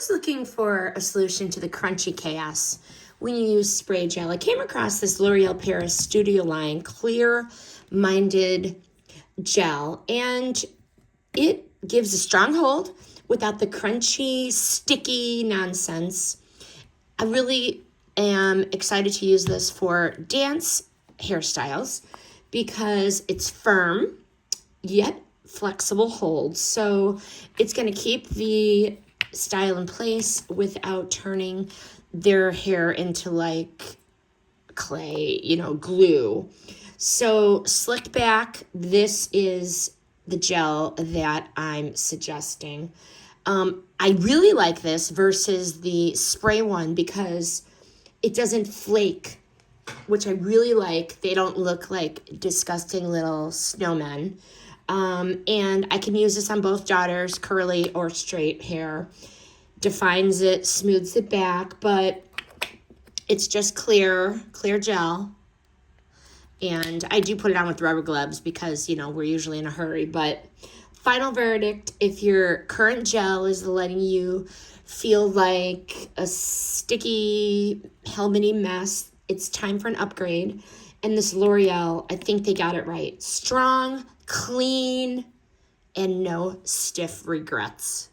was looking for a solution to the crunchy chaos when you use spray gel. I came across this L'Oreal Paris Studio Line Clear Minded Gel, and it gives a strong hold without the crunchy, sticky nonsense. I really am excited to use this for dance hairstyles because it's firm yet flexible hold. So it's going to keep the style in place without turning their hair into like clay, glue. So slick back, this is the gel that I'm suggesting. I really like this versus the spray one because it doesn't flake, which I really like. They don't look like disgusting little snowmen. And I can use this on both daughters, curly or straight hair. Defines it, smooths it back, but it's just clear gel. And I do put it on with rubber gloves because, we're usually in a hurry. But final verdict, if your current gel is letting you feel like a sticky, helmety mess, it's time for an upgrade. And this L'Oreal, I think they got it right. Strong, clean, and no stiff regrets.